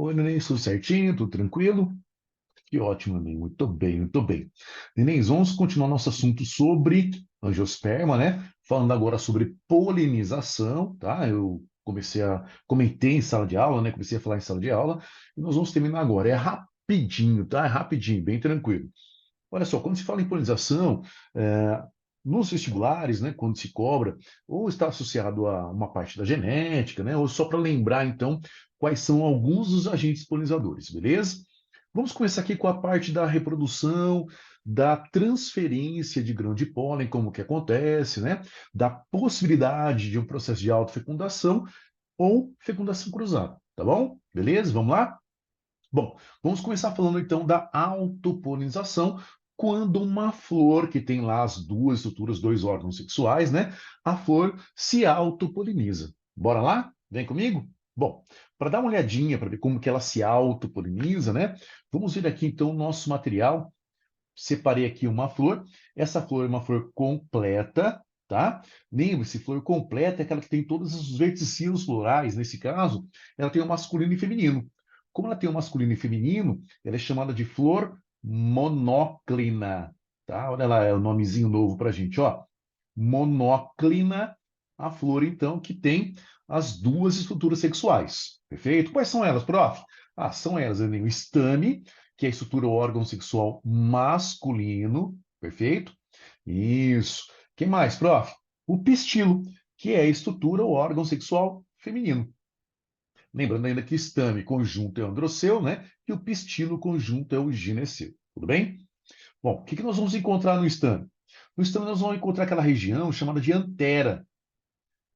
Oi, neném, tudo certinho, tudo tranquilo? Que ótimo, neném, muito bem, muito bem. Neném, vamos continuar nosso assunto sobre angiosperma, né? Falando agora sobre polinização, tá? Comentei em sala de aula, né? Comecei a falar em sala de aula, e nós vamos terminar agora. É rapidinho, tá? É rapidinho, bem tranquilo. Olha só, quando se fala em polinização, é, nos vestibulares, né, quando se cobra, ou está associado a uma parte da genética, né, ou só para lembrar, então, quais são alguns dos agentes polinizadores, beleza? Vamos começar aqui com a parte da reprodução, da transferência de grão de pólen, como que acontece, né? Da possibilidade de um processo de autofecundação ou fecundação cruzada, tá bom? Beleza? Vamos lá? Bom, vamos começar falando então da autopolinização, quando uma flor que tem lá as duas estruturas, dois órgãos sexuais, né? A flor se autopoliniza. Bora lá? Vem comigo? Bom, para dar uma olhadinha para ver como que ela se autopoliniza, né? Vamos ver aqui então o nosso material. Separei aqui uma flor. Essa flor é uma flor completa, tá? Lembre-se, flor completa é aquela que tem todos os verticilos florais. Nesse caso, ela tem o masculino e feminino. Como ela tem o masculino e feminino, ela é chamada de flor monóclina, tá? Olha lá, é o nomezinho novo para a gente, ó. Monóclina, a flor, então, que tem as duas estruturas sexuais. Perfeito? Quais são elas, prof? Ah, são elas, né? O estame, que é a estrutura ou órgão sexual masculino. Perfeito? Isso. Quem mais, prof? O pistilo, que é a estrutura ou órgão sexual feminino. Lembrando ainda que estame conjunto é o androceu, né? E o pistilo conjunto é o gineceu. Tudo bem? Bom, o que que nós vamos encontrar no estame? No estame nós vamos encontrar aquela região chamada de antera.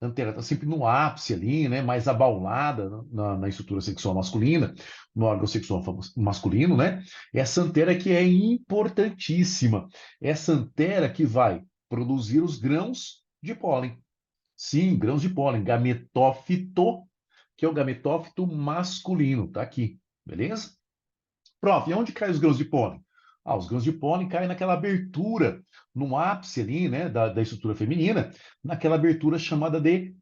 A antera está sempre no ápice ali, né? Mais abaulada na estrutura sexual masculina, no órgão sexual masculino, né? Essa antera que é importantíssima. Essa antera que vai produzir os grãos de pólen. Sim, grãos de pólen, gametófito, que é o gametófito masculino, tá aqui, beleza? Prof, e onde caem os grãos de pólen? Ah, os grãos de pólen caem naquela abertura, no ápice ali, né, da estrutura feminina, naquela abertura chamada de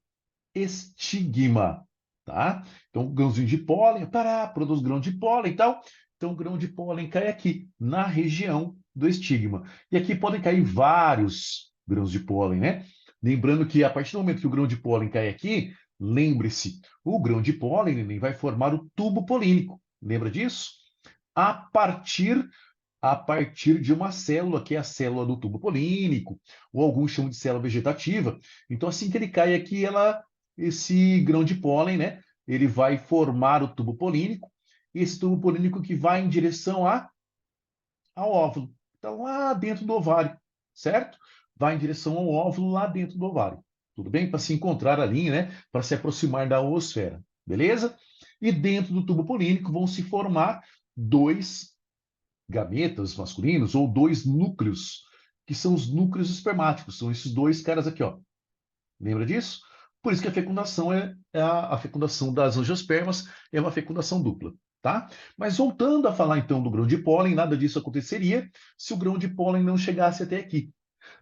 estigma, tá? Então, grãozinho de pólen, pará, produz grão de pólen e tal. Então, o grão de pólen cai aqui, na região do estigma. E aqui podem cair vários grãos de pólen, né? Lembrando que a partir do momento que o grão de pólen cai aqui, lembre-se, o grão de pólen ele vai formar o tubo polínico. Lembra disso? A partir a partir de uma célula, que é a célula do tubo polínico, ou alguns chamam de célula vegetativa. Então, assim que ele cai aqui, esse grão de pólen, né, ele vai formar o tubo polínico, e esse tubo polínico que vai em direção ao óvulo. Então, lá dentro do ovário, certo? Vai em direção ao óvulo lá dentro do ovário. Tudo bem? Para se encontrar ali, né? Para se aproximar da oosfera. Beleza? E dentro do tubo polínico vão se formar dois gametas masculinos ou dois núcleos, que são os núcleos espermáticos. São esses dois caras aqui, ó. Lembra disso? Por isso que a fecundação a fecundação das angiospermas é uma fecundação dupla, tá? Mas voltando a falar então do grão de pólen, nada disso aconteceria se o grão de pólen não chegasse até aqui.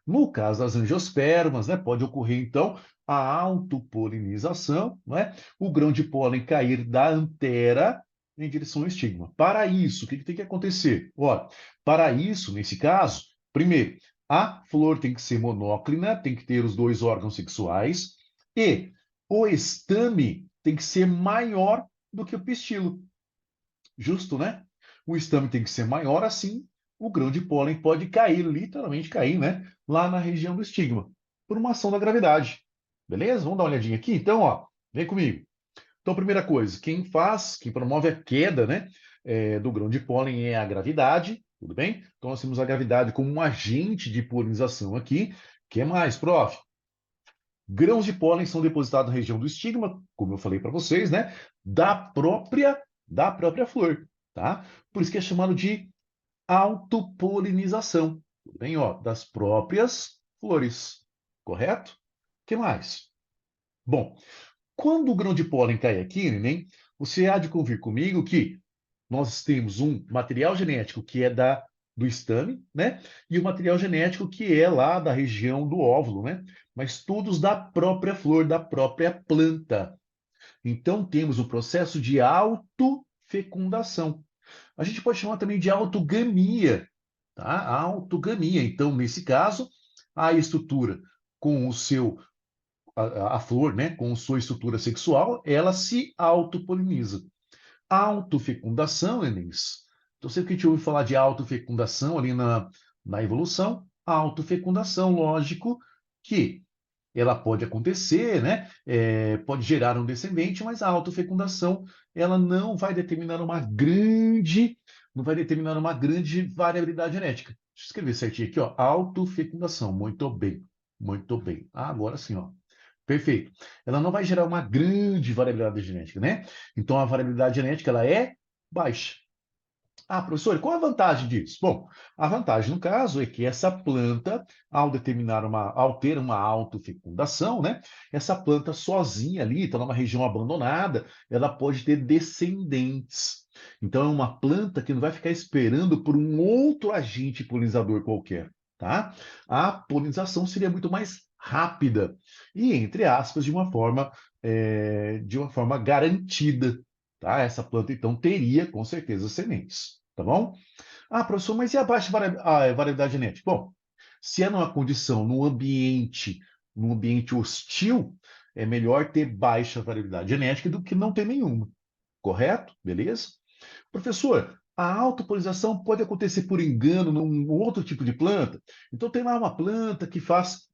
No caso das angiospermas, né, pode ocorrer então a autopolinização, né? O grão de pólen cair da antera em direção ao estigma. Para isso, o que tem que acontecer? Olha, para isso, nesse caso, primeiro, a flor tem que ser monóclina, tem que ter os dois órgãos sexuais, e o estame tem que ser maior do que o pistilo. Justo, né? O estame tem que ser maior, assim o grão de pólen pode cair, literalmente cair, né? Lá na região do estigma, por uma ação da gravidade. Beleza? Vamos dar uma olhadinha aqui? Então, ó, vem comigo. Então, primeira coisa, quem promove a queda, né, do grão de pólen é a gravidade, tudo bem? Então, nós temos a gravidade como um agente de polinização aqui. O que mais, prof? Grãos de pólen são depositados na região do estigma, como eu falei para vocês, né? Da própria flor, tá? Por isso que é chamado de autopolinização, tudo bem? Ó, das próprias flores, correto? O que mais? Bom, quando o grão de pólen cai aqui, neném, você há de convir comigo que nós temos um material genético que é do estame, né? E o material genético que é lá da região do óvulo, né? Mas todos da própria flor, da própria planta. Então temos o processo de autofecundação. autofecundação. A gente pode chamar também de autogamia, tá? Autogamia. Então, nesse caso, a estrutura com o seu a flor, né, com sua estrutura sexual, ela se autopoliniza. Autofecundação, Enes. Então, sempre que a gente ouve falar de autofecundação ali na evolução, autofecundação, lógico que ela pode acontecer, né? Pode gerar um descendente, mas a autofecundação ela não vai determinar uma grande variabilidade genética. Deixa eu escrever certinho aqui, ó. Autofecundação. Muito bem, muito bem. Agora sim, ó. Perfeito. Ela não vai gerar uma grande variabilidade genética, né? Então a variabilidade genética ela é baixa. Ah, professor, qual a vantagem disso? Bom, a vantagem no caso é que essa planta, ao ter uma autofecundação, né? Essa planta sozinha ali, está numa região abandonada, ela pode ter descendentes. Então é uma planta que não vai ficar esperando por um outro agente polinizador qualquer, tá? A polinização seria muito mais rápida e, entre aspas, de uma forma garantida, tá? Essa planta, então, teria, com certeza, sementes, tá bom? Ah, professor, mas e a baixa variabilidade genética? Bom, se é numa condição, num ambiente hostil, é melhor ter baixa variabilidade genética do que não ter nenhuma, correto? Beleza? Professor, a autopolinização pode acontecer por engano num outro tipo de planta? Então, tem lá uma planta que faz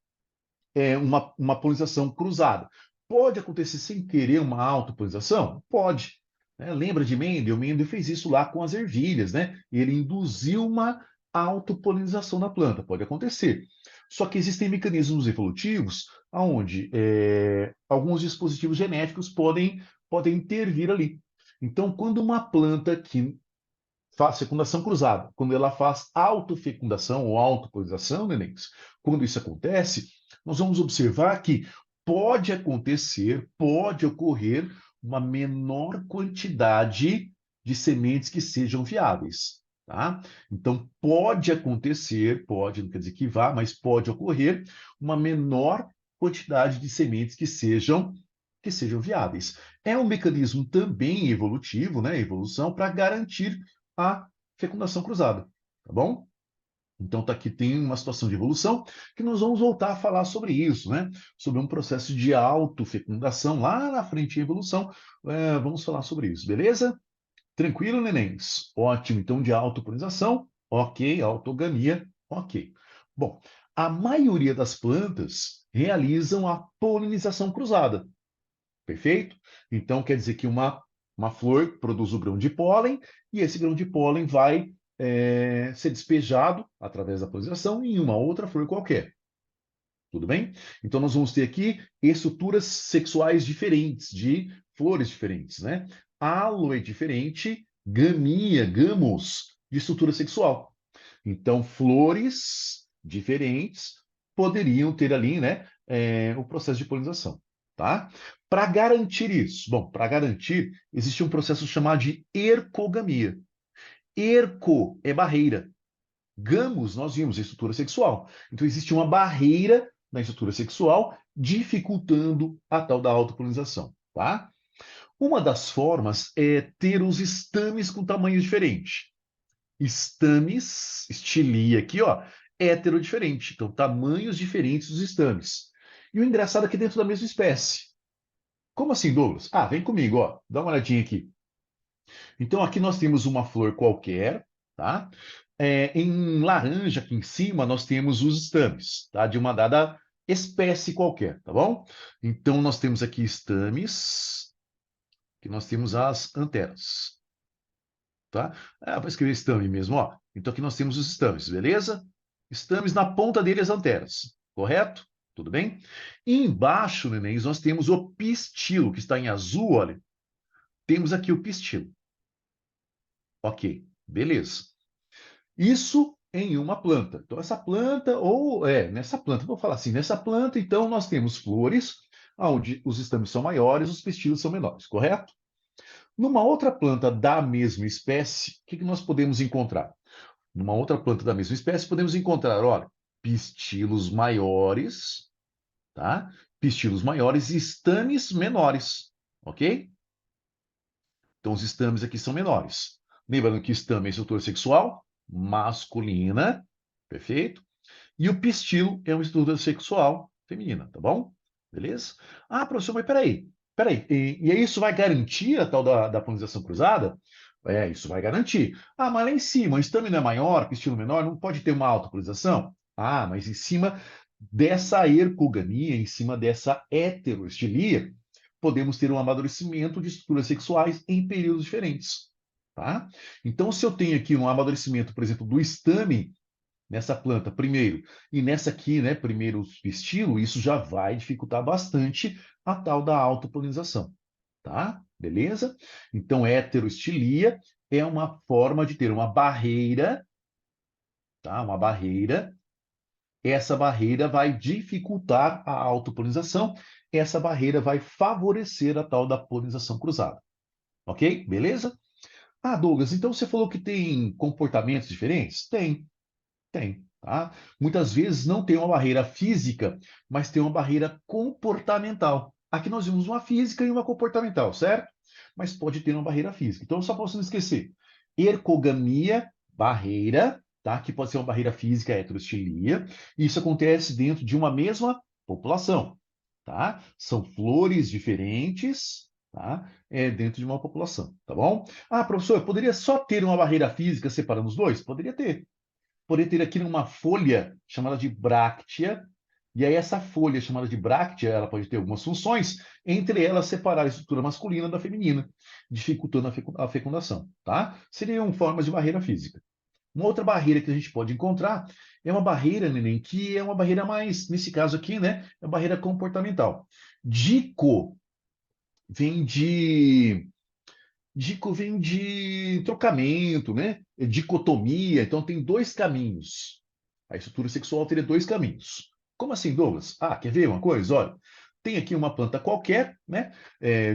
uma polinização cruzada. Pode acontecer sem querer uma autopolinização? Pode. Né? Lembra de Mendel? Mendel fez isso lá com as ervilhas, né? Ele induziu uma autopolinização na planta. Pode acontecer. Só que existem mecanismos evolutivos onde alguns dispositivos genéticos podem intervir ali. Então, quando uma planta que faz fecundação cruzada, quando ela faz autofecundação ou autopolinização, nenéns, quando isso acontece, nós vamos observar que pode ocorrer uma menor quantidade de sementes que sejam viáveis, tá? Então, pode acontecer, pode, não quer dizer que vá, mas pode ocorrer uma menor quantidade de sementes que sejam viáveis. É um mecanismo também evolutivo, né, evolução, para garantir a fecundação cruzada, tá bom? Então, tá aqui tem uma situação de evolução que nós vamos voltar a falar sobre isso, né? Sobre um processo de autofecundação lá na frente em evolução. Vamos falar sobre isso, beleza? Tranquilo, nenéns? Ótimo. Então, de autopolinização, ok. Autogamia, ok. Bom, a maioria das plantas realizam a polinização cruzada. Perfeito? Então, quer dizer que uma flor produz o grão de pólen, e esse grão de pólen vai ser despejado através da polinização em uma outra flor qualquer. Tudo bem? Então, nós vamos ter aqui estruturas sexuais diferentes, de flores diferentes, né? Halo é diferente, gamia, gamos, de estrutura sexual. Então, flores diferentes poderiam ter ali, né, o processo de polinização, tá? Para garantir isso, bom, para garantir, existe um processo chamado de ercogamia. Erco é barreira. Gamos, nós vimos, é estrutura sexual. Então, existe uma barreira na estrutura sexual dificultando a tal da autopolinização, tá? Uma das formas é ter os estames com tamanhos diferentes. Estames, estilia aqui, ó, heterodiferente. Então, tamanhos diferentes dos estames. E o engraçado é que dentro da mesma espécie. Como assim, Douglas? Ah, vem comigo, ó. Dá uma olhadinha aqui. Então, aqui nós temos uma flor qualquer, tá? Em laranja, aqui em cima, nós temos os estames, tá? De uma dada espécie qualquer, tá bom? Então, nós temos aqui estames, que nós temos as anteras, tá? Vou escrever estame mesmo, ó. Então, aqui nós temos os estames, beleza? Estames na ponta deles, anteras, correto? Tudo bem? E embaixo, nenéns, nós temos o pistilo, que está em azul, olha. Temos aqui o pistilo. Ok, beleza. Isso em uma planta. Então, essa planta, nessa planta, vou falar assim, nessa planta, então, nós temos flores, onde os estames são maiores, os pistilos são menores, correto? Numa outra planta da mesma espécie, o que que nós podemos encontrar? Numa outra planta da mesma espécie, podemos encontrar, olha, pistilos maiores, tá? Pistilos maiores e estames menores, ok? Então, os estames aqui são menores. Lembrando que estame é estrutura sexual masculina, perfeito? E o pistilo é uma estrutura sexual feminina, tá bom? Beleza? Ah, professor, mas peraí. E aí isso vai garantir a tal da polinização cruzada? É, isso vai garantir. Ah, mas lá em cima, o estame não é maior, pistilo menor, não pode ter uma autopolinização? Ah, mas em cima dessa ergogamia, em cima dessa heteroestilia, podemos ter um amadurecimento de estruturas sexuais em períodos diferentes, tá? Então, se eu tenho aqui um amadurecimento, por exemplo, do estame nessa planta primeiro, e nessa aqui, né, primeiro pistilo, isso já vai dificultar bastante a tal da autopolinização, tá? Beleza? Então, heteroestilia é uma forma de ter uma barreira, tá? Uma barreira. Essa barreira vai dificultar a autopolinização, essa barreira vai favorecer a tal da polinização cruzada. Ok? Beleza? Ah, Douglas, então você falou que tem comportamentos diferentes? Tem, tá? Muitas vezes não tem uma barreira física, mas tem uma barreira comportamental. Aqui nós vimos uma física e uma comportamental, certo? Mas pode ter uma barreira física. Então, só para você não esquecer, ergogamia, barreira, tá? Que pode ser uma barreira física, heteroestilia. Isso acontece dentro de uma mesma população, tá? São flores diferentes, tá? Dentro de uma população, tá bom? Ah, professor, poderia só ter uma barreira física separando os dois? Poderia ter. Poderia ter aqui uma folha chamada de bráctea, e aí essa folha chamada de bráctea, ela pode ter algumas funções, entre elas separar a estrutura masculina da feminina, dificultando a fecundação, tá? Seriam formas de barreira física. Uma outra barreira que a gente pode encontrar é uma barreira, neném, que é uma barreira mais, nesse caso aqui, né, é uma barreira comportamental. Dico vem de Dico vem de trocamento, né? Dicotomia. Então, tem dois caminhos. A estrutura sexual teria dois caminhos. Como assim, Douglas? Ah, quer ver uma coisa? Olha, tem aqui uma planta qualquer, né?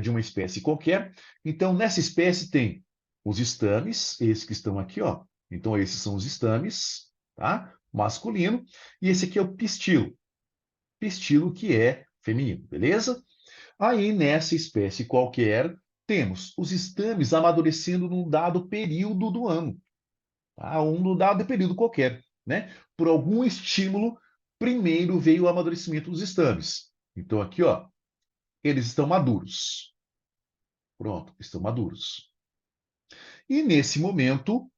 De uma espécie qualquer. Então, nessa espécie tem os estames, esses que estão aqui, ó. Então, esses são os estames, tá? Masculino. E esse aqui é o pistilo. Pistilo que é feminino, beleza? Aí, nessa espécie qualquer, temos os estames amadurecendo num dado período do ano, tá? Um dado período qualquer, né? Por algum estímulo, primeiro veio o amadurecimento dos estames. Então, aqui, ó, eles estão maduros. Pronto, estão maduros. E nesse momento,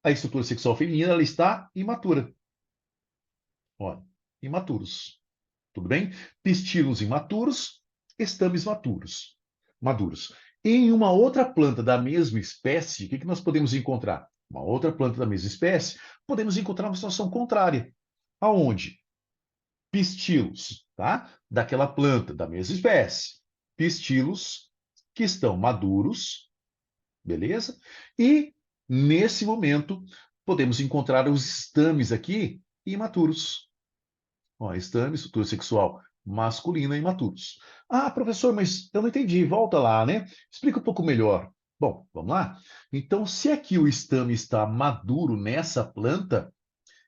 a estrutura sexual feminina ela está imatura. Olha, imaturos. Tudo bem? Pistilos imaturos, estames maturos, maduros. Em uma outra planta da mesma espécie, o que nós podemos encontrar? Uma outra planta da mesma espécie, podemos encontrar uma situação contrária. Aonde? Pistilos, tá? Daquela planta da mesma espécie. Pistilos que estão maduros, beleza? E, nesse momento, podemos encontrar os estames aqui imaturos. Ó, estame, estrutura sexual masculina e imaturos. Ah, professor, mas eu não entendi. Volta lá, né? Explica um pouco melhor. Bom, vamos lá? Então, se aqui o estame está maduro nessa planta,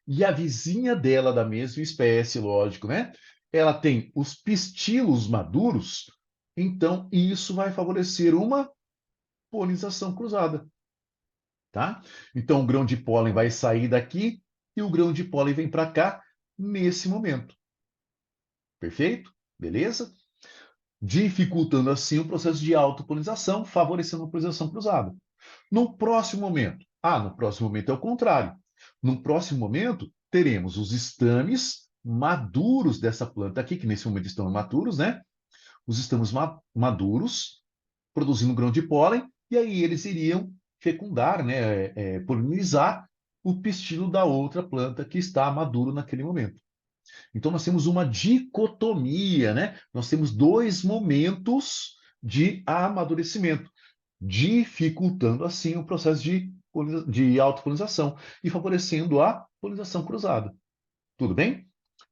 e a vizinha dela da mesma espécie, lógico, né? Ela tem os pistilos maduros, então isso vai favorecer uma polinização cruzada, tá? Então, o grão de pólen vai sair daqui e o grão de pólen vem para cá nesse momento. Perfeito? Beleza? Dificultando assim o processo de autopolinização, favorecendo a polinização cruzada. No próximo momento é o contrário. No próximo momento, teremos os estames maduros dessa planta aqui, que nesse momento estão imaturos, né? Os estames maduros, produzindo grão de pólen, e aí eles iriam fecundar, né? Polinizar o pistilo da outra planta que está maduro naquele momento. Então, nós temos uma dicotomia, né? Nós temos dois momentos de amadurecimento, dificultando assim o processo de autopolinização e favorecendo a polinização cruzada. Tudo bem?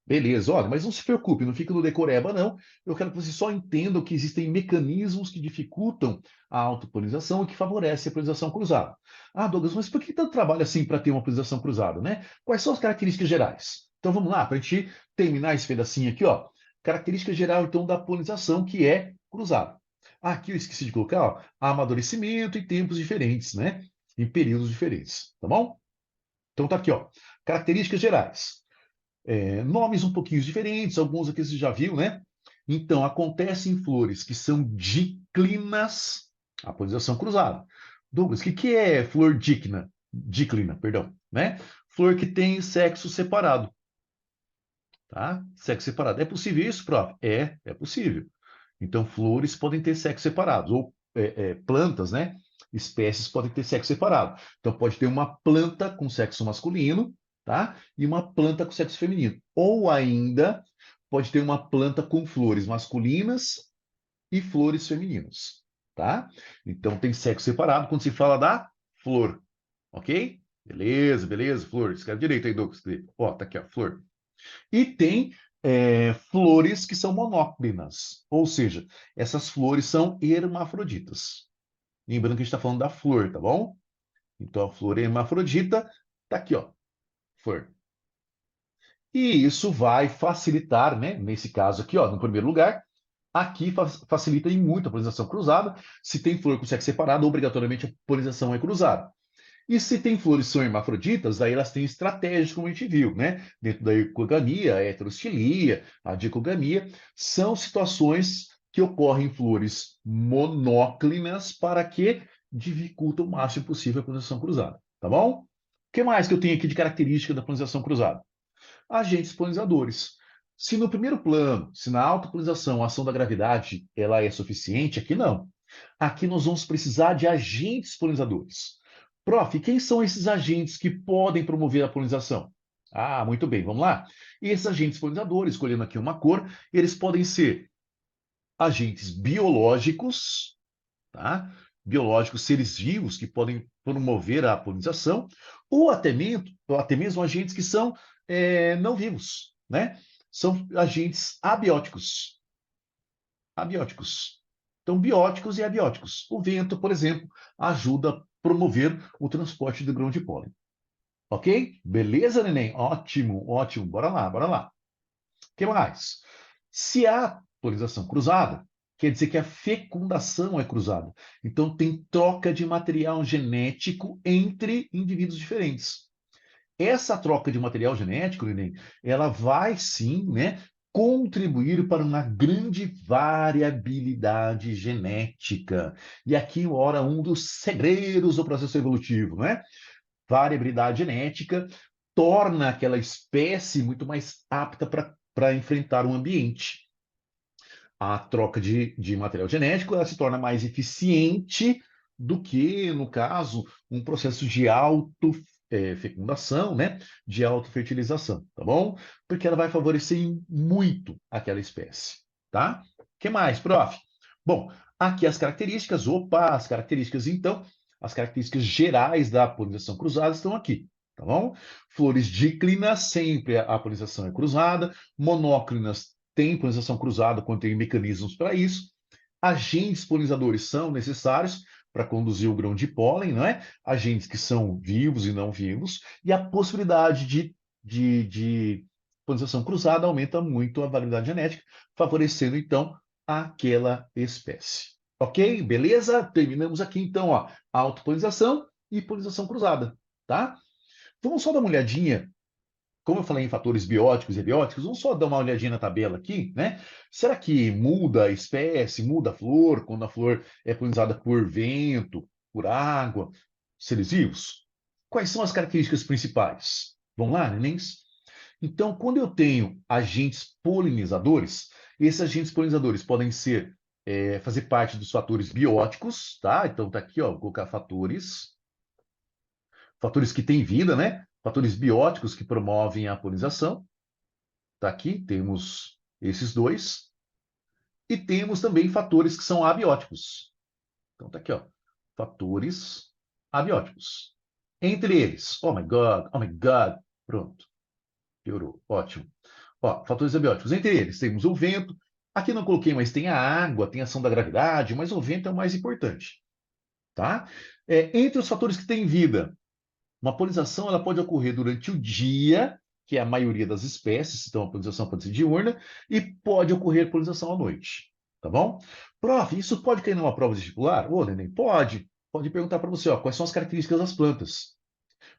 Beleza, olha, mas não se preocupe, não fica no decoreba, não. Eu quero que você só entenda que existem mecanismos que dificultam a autopolinização e que favorecem a polinização cruzada. Ah, Douglas, mas por que tanto trabalho assim para ter uma polinização cruzada, né? Quais são as características gerais? Então vamos lá, para a gente terminar esse pedacinho aqui, ó. Característica geral, então, da polinização, que é cruzada. Aqui eu esqueci de colocar, ó, amadurecimento em tempos diferentes, né? Em períodos diferentes, tá bom? Então tá aqui, ó. Características gerais. Nomes um pouquinho diferentes, alguns aqui você já viu, né? Então, acontece em flores que são díclinas, a polinização cruzada. Douglas, o que é flor díclina? Díclina, perdão, né? Flor que tem sexo separado, tá? Sexo separado. É possível isso, prof? É possível. Então, flores podem ter sexo separado, ou plantas, né? Espécies podem ter sexo separado. Então, pode ter uma planta com sexo masculino, tá? E uma planta com sexo feminino. Ou ainda, pode ter uma planta com flores masculinas e flores femininas, tá? Então, tem sexo separado quando se fala da flor, ok? Beleza, beleza, flor. Escreve direito aí, Douglas. Ó, tá aqui, ó, flor. E tem flores que são monóclinas, ou seja, essas flores são hermafroditas. Lembrando que a gente está falando da flor, tá bom? Então a flor hermafrodita tá aqui, ó, flor. E isso vai facilitar, né? Nesse caso aqui, ó, no primeiro lugar, aqui facilita em muito a polinização cruzada. Se tem flor com sexo separado, obrigatoriamente a polinização é cruzada. E se tem flores que são hermafroditas, daí elas têm estratégias, como a gente viu, né? Dentro da ecogamia, a heterostilia, a dicogamia, são situações que ocorrem em flores monóclinas para que dificulta o máximo possível a polinização cruzada, tá bom? O que mais que eu tenho aqui de característica da polinização cruzada? Agentes polinizadores. Se no primeiro plano, se na autopolinização a ação da gravidade ela é suficiente, aqui não. Aqui nós vamos precisar de agentes polinizadores. Prof, quem são esses agentes que podem promover a polinização? Ah, muito bem, vamos lá. Esses agentes polinizadores, escolhendo aqui uma cor, eles podem ser agentes biológicos, tá? Biológicos, seres vivos que podem promover a polinização, ou até mesmo agentes que são não vivos, né? São agentes abióticos. Abióticos. Então, bióticos e abióticos. O vento, por exemplo, ajuda a promover o transporte do grão de pólen. Ok? Beleza, neném? Ótimo, ótimo. Bora lá, bora lá. O que mais? Se há polinização cruzada, quer dizer que a fecundação é cruzada. Então, tem troca de material genético entre indivíduos diferentes. Essa troca de material genético, neném, ela vai sim, né, contribuir para uma grande variabilidade genética. E aqui ora um dos segredos do processo evolutivo, né? Variabilidade genética torna aquela espécie muito mais apta para enfrentar o ambiente. A troca de material genético ela se torna mais eficiente do que, no caso, um processo de fecundação, né? De autofertilização, tá bom? Porque ela vai favorecer muito aquela espécie, tá? O que mais, prof? Bom, aqui as características, opa, as características, então, as características gerais da polinização cruzada estão aqui, tá bom? Flores díclinas, sempre a polinização é cruzada, monóclinas tem polinização cruzada quando tem mecanismos para isso. Agentes polinizadores são necessários para conduzir o grão de pólen, não é? Agentes que são vivos e não vivos, e a possibilidade de polinização cruzada aumenta muito a variabilidade genética, favorecendo então aquela espécie. Ok? Beleza? Terminamos aqui então, ó, autopolinização e polinização cruzada, tá? Vamos só dar uma olhadinha como eu falei em fatores bióticos e abióticos, vamos só dar uma olhadinha na tabela aqui, né? Será que muda a espécie, muda a flor, quando a flor é polinizada por vento, por água, seres vivos? Quais são as características principais? Vamos lá, nenéns? Então, quando eu tenho agentes polinizadores, esses agentes polinizadores podem ser, fazer parte dos fatores bióticos, tá? Então, tá aqui, ó, vou colocar fatores que têm vida, né? Fatores bióticos que promovem a polinização. Tá aqui, temos esses dois. E temos também fatores que são abióticos. Então tá aqui, ó. Fatores abióticos. Entre eles, oh my God, pronto, piorou, ótimo. Ó, fatores abióticos. Entre eles temos o vento. Aqui não coloquei, mas tem a água, tem a ação da gravidade, mas o vento é o mais importante, tá? Entre os fatores que têm vida, uma polinização ela pode ocorrer durante o dia, que é a maioria das espécies, então a polinização pode ser diurna, e pode ocorrer polinização à noite. tá bom? Prof, isso pode cair numa prova vestibular? Ô, neném, pode. Pode perguntar para você, ó, quais são as características das plantas.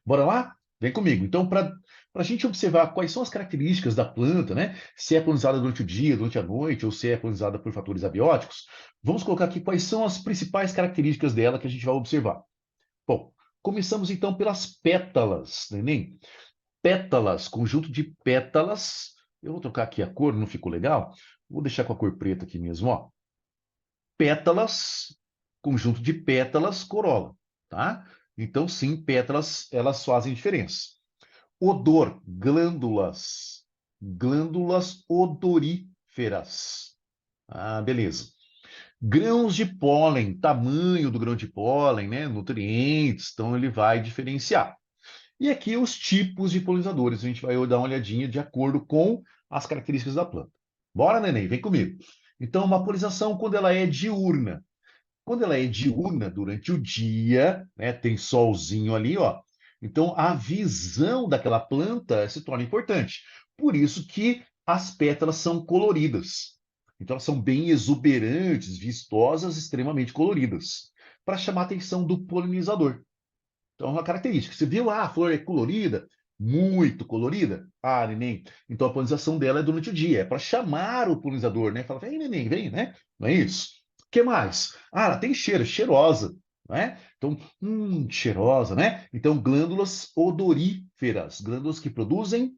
Bora lá? Vem comigo. Então, para a gente observar quais são as características da planta, né? Se é polinizada durante o dia, durante a noite, ou se é polinizada por fatores abióticos, vamos colocar aqui quais são as principais características dela que a gente vai observar. Bom, começamos então pelas pétalas, neném. Pétalas, conjunto de pétalas. Eu vou trocar aqui a cor, não ficou legal? Vou deixar com a cor preta aqui mesmo, ó. Pétalas, conjunto de pétalas, corola, tá? Então, sim, pétalas, elas fazem diferença. Odor, glândulas, glândulas odoríferas. Ah, beleza. Grãos de pólen, tamanho do grão de pólen, né? Nutrientes, então ele vai diferenciar. E aqui os tipos de polinizadores, a gente vai dar uma olhadinha de acordo com as características da planta. Bora, neném, vem comigo. Então, uma polinização quando ela é diurna. Quando ela é diurna durante o dia, né, tem solzinho ali, ó. Então a visão daquela planta se torna importante. Por isso que as pétalas são coloridas. Então elas são bem exuberantes, vistosas, extremamente coloridas, para chamar a atenção do polinizador. Então é uma característica. Você viu, a flor é colorida, muito colorida. Ah, neném. Então a polinização dela é durante o dia, é para chamar o polinizador, né? Fala, vem, neném, vem, né? Não é isso? O que mais? Ah, ela tem cheiro, cheirosa, né? Então, cheirosa, né? Então, glândulas odoríferas, glândulas que produzem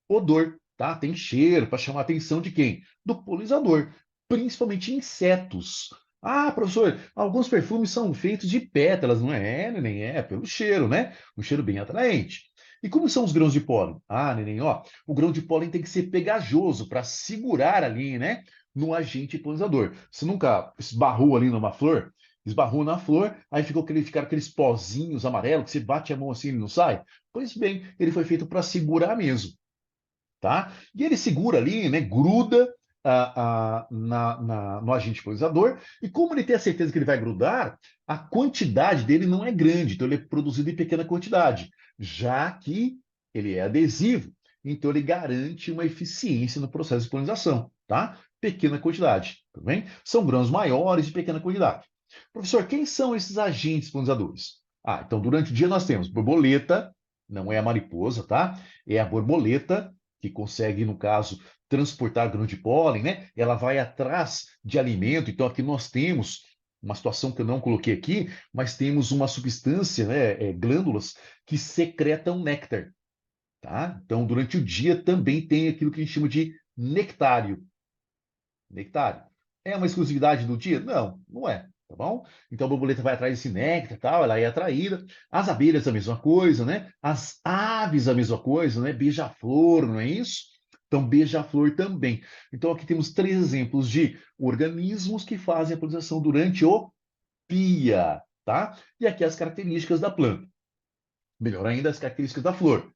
odor, tá? Tem cheiro para chamar a atenção de quem? Do polinizador, principalmente insetos. Ah, professor, alguns perfumes são feitos de pétalas, não é, neném? É pelo cheiro, né? Um cheiro bem atraente. E como são os grãos de pólen? Ah, neném, ó, o grão de pólen tem que ser pegajoso para segurar ali, né? No agente polinizador. Você nunca esbarrou ali numa flor? Esbarrou na flor, aí ficaram aqueles pozinhos amarelos que você bate a mão assim e ele não sai? Pois bem, ele foi feito para segurar mesmo, tá? E ele segura ali, né, gruda no agente polinizador, e como ele tem a certeza que ele vai grudar, a quantidade dele não é grande, então ele é produzido em pequena quantidade, já que ele é adesivo, então ele garante uma eficiência no processo de polinização, tá? Pequena quantidade, tudo bem? São grãos maiores de pequena quantidade. Professor, quem são esses agentes polinizadores? Ah, então durante o dia nós temos borboleta, não é a mariposa, tá? É a borboleta que consegue, no caso, transportar grão de pólen, né? Ela vai atrás de alimento. Então, aqui nós temos uma situação que eu não coloquei aqui, mas temos uma substância, né, glândulas, que secretam néctar, tá? Então, durante o dia também tem aquilo que a gente chama de nectário. Nectário. É uma exclusividade do dia? Não, não é. Tá bom? Então a borboleta vai atrás desse néctar, tal, ela é atraída. As abelhas a mesma coisa, né? As aves a mesma coisa, né? Beija-flor, não é isso? Então beija-flor também. Então aqui temos três exemplos de organismos que fazem a polinização durante o dia, tá? E aqui as características da planta. Melhor ainda, as características da flor.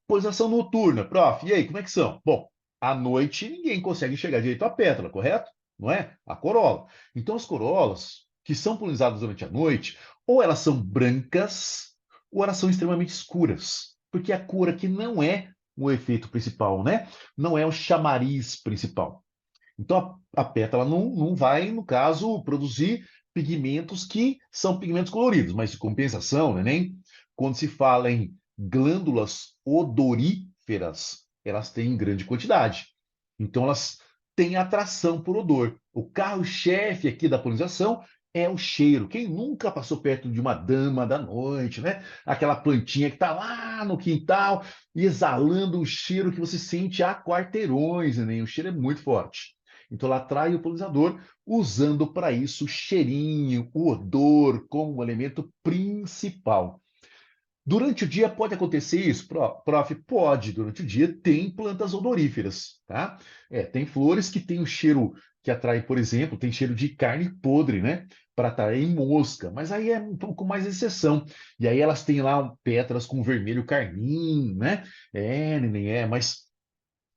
Polinização noturna, prof. E aí, como é que são? Bom, à noite ninguém consegue enxergar direito a pétala, correto? Não é? A corola. Então, as corolas que são polinizadas durante a noite, ou elas são brancas, ou elas são extremamente escuras. Porque a cor aqui não é o efeito principal, né? Não é o chamariz principal. Então, a pétala não vai, no caso, produzir pigmentos que são pigmentos coloridos, mas de compensação, né, nem quando se fala em glândulas odoríferas, elas têm grande quantidade. Então, elas têm atração por odor. O carro-chefe aqui da polinização é o cheiro. Quem nunca passou perto de uma dama da noite, né? Aquela plantinha que está lá no quintal, exalando um cheiro que você sente a quarteirões, né? O cheiro é muito forte. Então, ela atrai o polinizador usando para isso o cheirinho, o odor como elemento principal. Durante o dia pode acontecer isso, prof? Pode. Durante o dia tem plantas odoríferas, tá? Tem flores que têm um cheiro que atrai, por exemplo, tem cheiro de carne podre, né? Para atrair mosca, mas aí é um pouco mais exceção. E aí elas têm lá pétalas com vermelho carmim, né? Neném, mas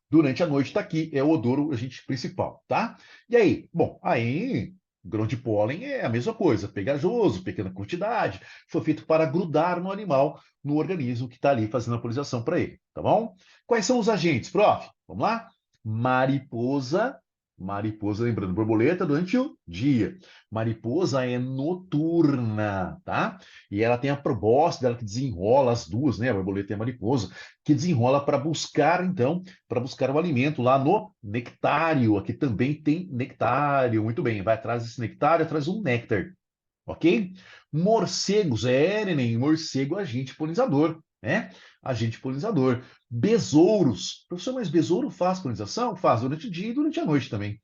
durante a noite está aqui, é o odor o agente principal, tá? E aí? Bom, aí grão de pólen é a mesma coisa, pegajoso, pequena quantidade, foi feito para grudar no animal, no organismo que está ali fazendo a polinização para ele, tá bom? Quais são os agentes, prof? Vamos lá? Mariposa, Mariposa, lembrando, borboleta durante o dia. Mariposa é noturna, tá? E ela tem a probóscide dela que desenrola as duas, né? A borboleta e a mariposa, que desenrola para buscar, então, para buscar o alimento lá no nectário. Aqui também tem nectário. Muito bem, vai atrás desse nectário, atrás um néctar, ok? Morcegos, neném, morcego é agente polinizador, né? Agente polinizador. Besouros. Professor, mas besouro faz polinização? Faz durante o dia e durante a noite também.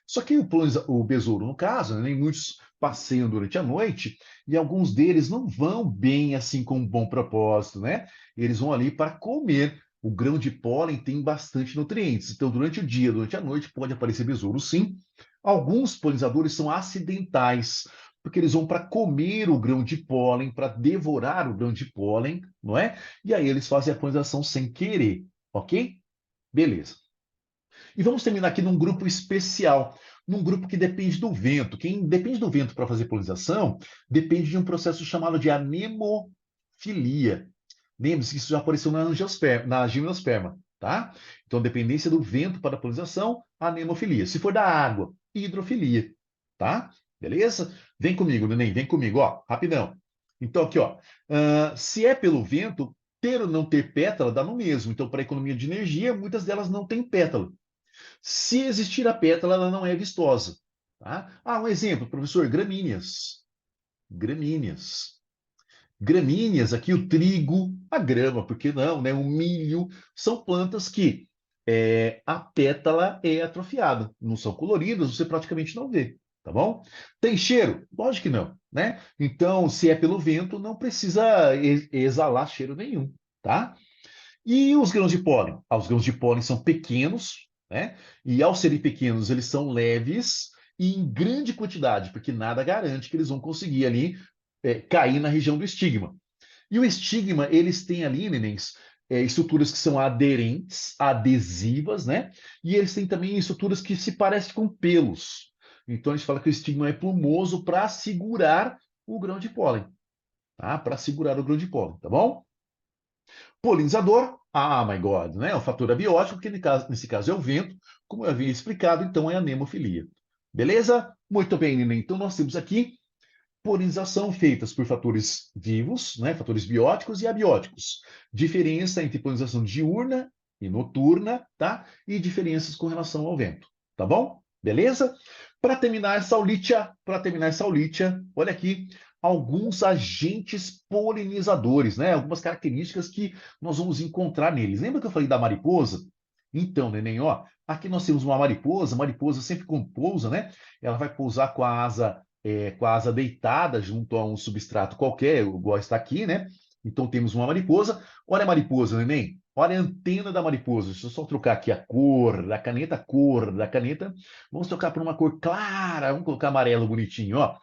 Só que o besouro, no caso, né, nem muitos passeiam durante a noite e alguns deles não vão bem assim com um bom propósito, né? Eles vão ali para comer. O grão de pólen tem bastante nutrientes. Então, durante o dia, durante a noite, pode aparecer besouro, sim. Alguns polinizadores são acidentais, porque eles vão para comer o grão de pólen, para devorar o grão de pólen, não é? E aí eles fazem a polinização sem querer, ok? Beleza. E vamos terminar aqui num grupo especial, num grupo que depende do vento. Quem depende do vento para fazer polinização depende de um processo chamado de anemofilia. Lembre-se que isso já apareceu na gimnosperma, tá? Então, dependência do vento para a polinização, anemofilia. Se for da água, hidrofilia, tá? Beleza? Vem comigo, neném, vem comigo, ó, rapidão. Então, aqui, ó, se é pelo vento, ter ou não ter pétala dá no mesmo. Então, para economia de energia, muitas delas não têm pétala. Se existir a pétala, ela não é vistosa. Tá? Um exemplo, professor, gramíneas. Gramíneas. Gramíneas, aqui o trigo, a grama, por que não, né? O milho, são plantas que a pétala é atrofiada. Não são coloridas, você praticamente não vê, tá bom? Tem cheiro? Lógico que não, né? Então, se é pelo vento, não precisa exalar cheiro nenhum, tá? E os grãos de pólen? Os grãos de pólen são pequenos, né? E ao serem pequenos, eles são leves e em grande quantidade, porque nada garante que eles vão conseguir ali cair na região do estigma. E o estigma, eles têm ali, nenéns, estruturas que são aderentes, adesivas, né? E eles têm também estruturas que se parecem com pelos. Então, a gente fala que o estigma é plumoso para segurar o grão de pólen, tá? Para segurar o grão de pólen, tá bom? Polinizador, my God, né? O fator abiótico, que nesse caso é o vento, como eu havia explicado, então é a anemofilia. Beleza? Muito bem, Nina. Então nós temos aqui polinização feitas por fatores vivos, né? Fatores bióticos e abióticos. Diferença entre polinização diurna e noturna, tá? E diferenças com relação ao vento, tá bom? Beleza? Para terminar essa aulitia, olha aqui alguns agentes polinizadores, né? Algumas características que nós vamos encontrar neles. Lembra que eu falei da mariposa? Então, neném, ó, aqui nós temos uma mariposa sempre quando pousa, né? Ela vai pousar com a asa deitada junto a um substrato qualquer, igual está aqui, né? Então temos uma mariposa. Olha a mariposa, neném. Olha a antena da mariposa. Deixa eu só trocar aqui a cor da caneta. Vamos trocar por uma cor clara. Vamos colocar amarelo bonitinho, ó.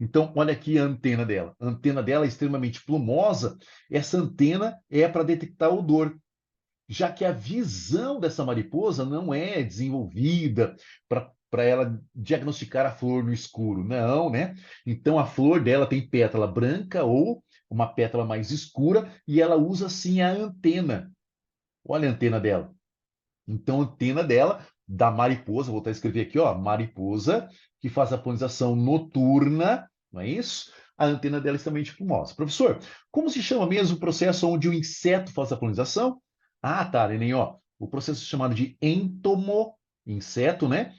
Então, olha aqui a antena dela. A antena dela é extremamente plumosa. Essa antena é para detectar odor, já que a visão dessa mariposa não é desenvolvida para ela diagnosticar a flor no escuro, não, né? Então a flor dela tem pétala branca ou uma pétala mais escura e ela usa sim a antena. Olha a antena dela. Então a antena dela da mariposa, vou voltar a escrever aqui, ó, mariposa que faz a polinização noturna, não é isso? A antena dela é extremamente plumosa. Professor, como se chama mesmo o processo onde o inseto faz a polinização? Tá, neném, ó. O processo é chamado de inseto, né?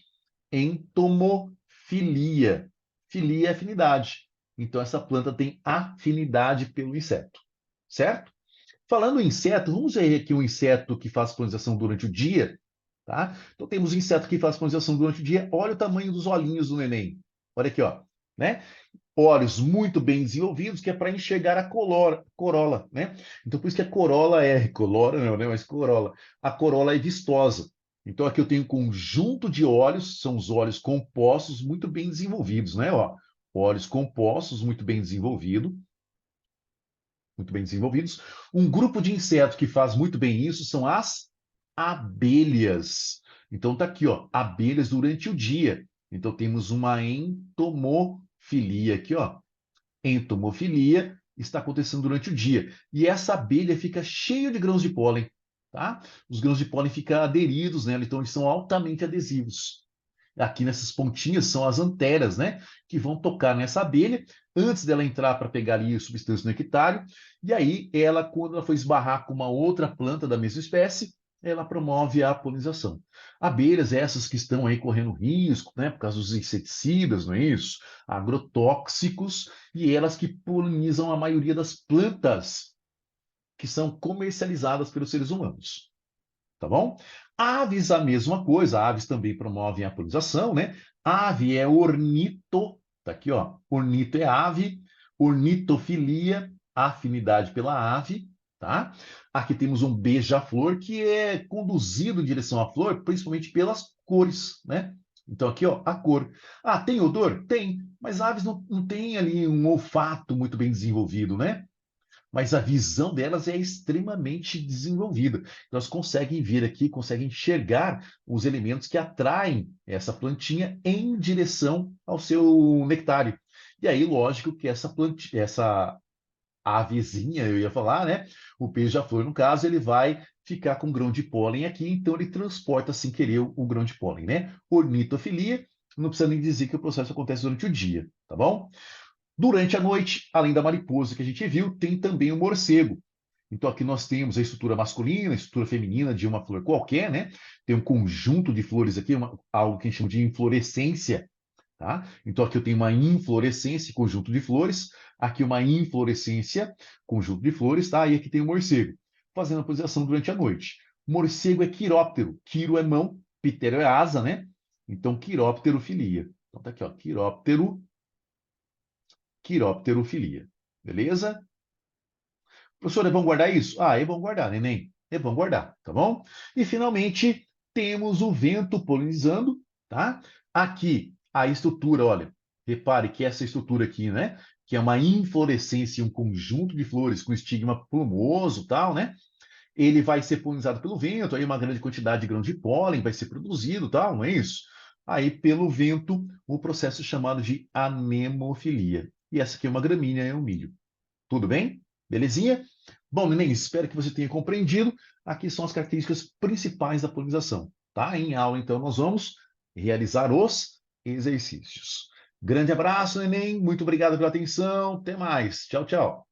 Entomofilia. Filia é afinidade. Então, essa planta tem afinidade pelo inseto, certo? Falando em inseto, vamos ver aqui um inseto que faz polinização durante o dia, tá? Então, temos um inseto que faz polinização durante o dia. Olha o tamanho dos olhinhos do neném. Olha aqui, ó, né? Olhos muito bem desenvolvidos, que é para enxergar a corola, né? Então, por isso que a corola colora não, né? Mas corola. A corola é vistosa. Então, aqui eu tenho um conjunto de olhos, são os olhos compostos muito bem desenvolvidos, né? Ó, olhos compostos muito bem desenvolvidos. Um grupo de insetos que faz muito bem isso são as abelhas. Então, tá aqui, ó, abelhas durante o dia. Então, temos uma entomofilia aqui, ó. Entomofilia está acontecendo durante o dia. E essa abelha fica cheia de grãos de pólen, tá? Os grãos de pólen ficam aderidos nela, então eles são altamente adesivos. Aqui nessas pontinhas são as anteras, né? Que vão tocar nessa abelha antes dela entrar para pegar ali a substância no nectário. E aí, ela, quando ela for esbarrar com uma outra planta da mesma espécie, ela promove a polinização. Abelhas essas que estão aí correndo risco, né? Por causa dos inseticidas, não é isso? Agrotóxicos, e elas que polinizam a maioria das plantas que são comercializadas pelos seres humanos. Tá bom? Aves, a mesma coisa. Aves também promovem a polinização, né? Ave é ornito, tá aqui, ó. Ornito é ave, ornitofilia, afinidade pela ave, tá? Aqui temos um beija-flor que é conduzido em direção à flor, principalmente pelas cores, né? Então aqui, ó, a cor. Ah, tem odor? Tem, mas aves não têm ali um olfato muito bem desenvolvido, né? Mas a visão delas é extremamente desenvolvida. Elas conseguem vir aqui, conseguem enxergar os elementos que atraem essa plantinha em direção ao seu nectário. E aí, lógico que essa avezinha, eu ia falar, né? O beija-flor, no caso, ele vai ficar com grão de pólen aqui, então ele transporta sem querer o grão de pólen, né? Ornitofilia, não precisa nem dizer que o processo acontece durante o dia, tá bom? Durante a noite, além da mariposa que a gente viu, tem também o morcego. Então aqui nós temos a estrutura masculina, a estrutura feminina de uma flor qualquer, né? Tem um conjunto de flores aqui, algo que a gente chama de inflorescência, tá? Então aqui eu tenho uma inflorescência, conjunto de flores, aqui uma inflorescência, conjunto de flores, tá? E aqui tem o morcego, fazendo a polinização durante a noite. Morcego é quiróptero, quiro é mão, ptero é asa, né? Então quirópterofilia. Então tá aqui, ó, quirópterofilia. Beleza? Professor, é bom guardar isso? Ah, é bom guardar, neném. É bom guardar, tá bom? E finalmente temos o vento polinizando, tá? Aqui a estrutura, olha, repare que essa estrutura aqui, né? Que é uma inflorescência, um conjunto de flores com estigma plumoso, tal, né? Ele vai ser polinizado pelo vento, aí uma grande quantidade de grãos de pólen vai ser produzido, tal, não é isso? Aí pelo vento, o processo chamado de anemofilia. E essa aqui é uma gramínea, é um milho. Tudo bem? Belezinha? Bom, neném, espero que você tenha compreendido. Aqui são as características principais da polinização. Tá? Em aula, então, nós vamos realizar os exercícios. Grande abraço, neném. Muito obrigado pela atenção. Até mais. Tchau, tchau.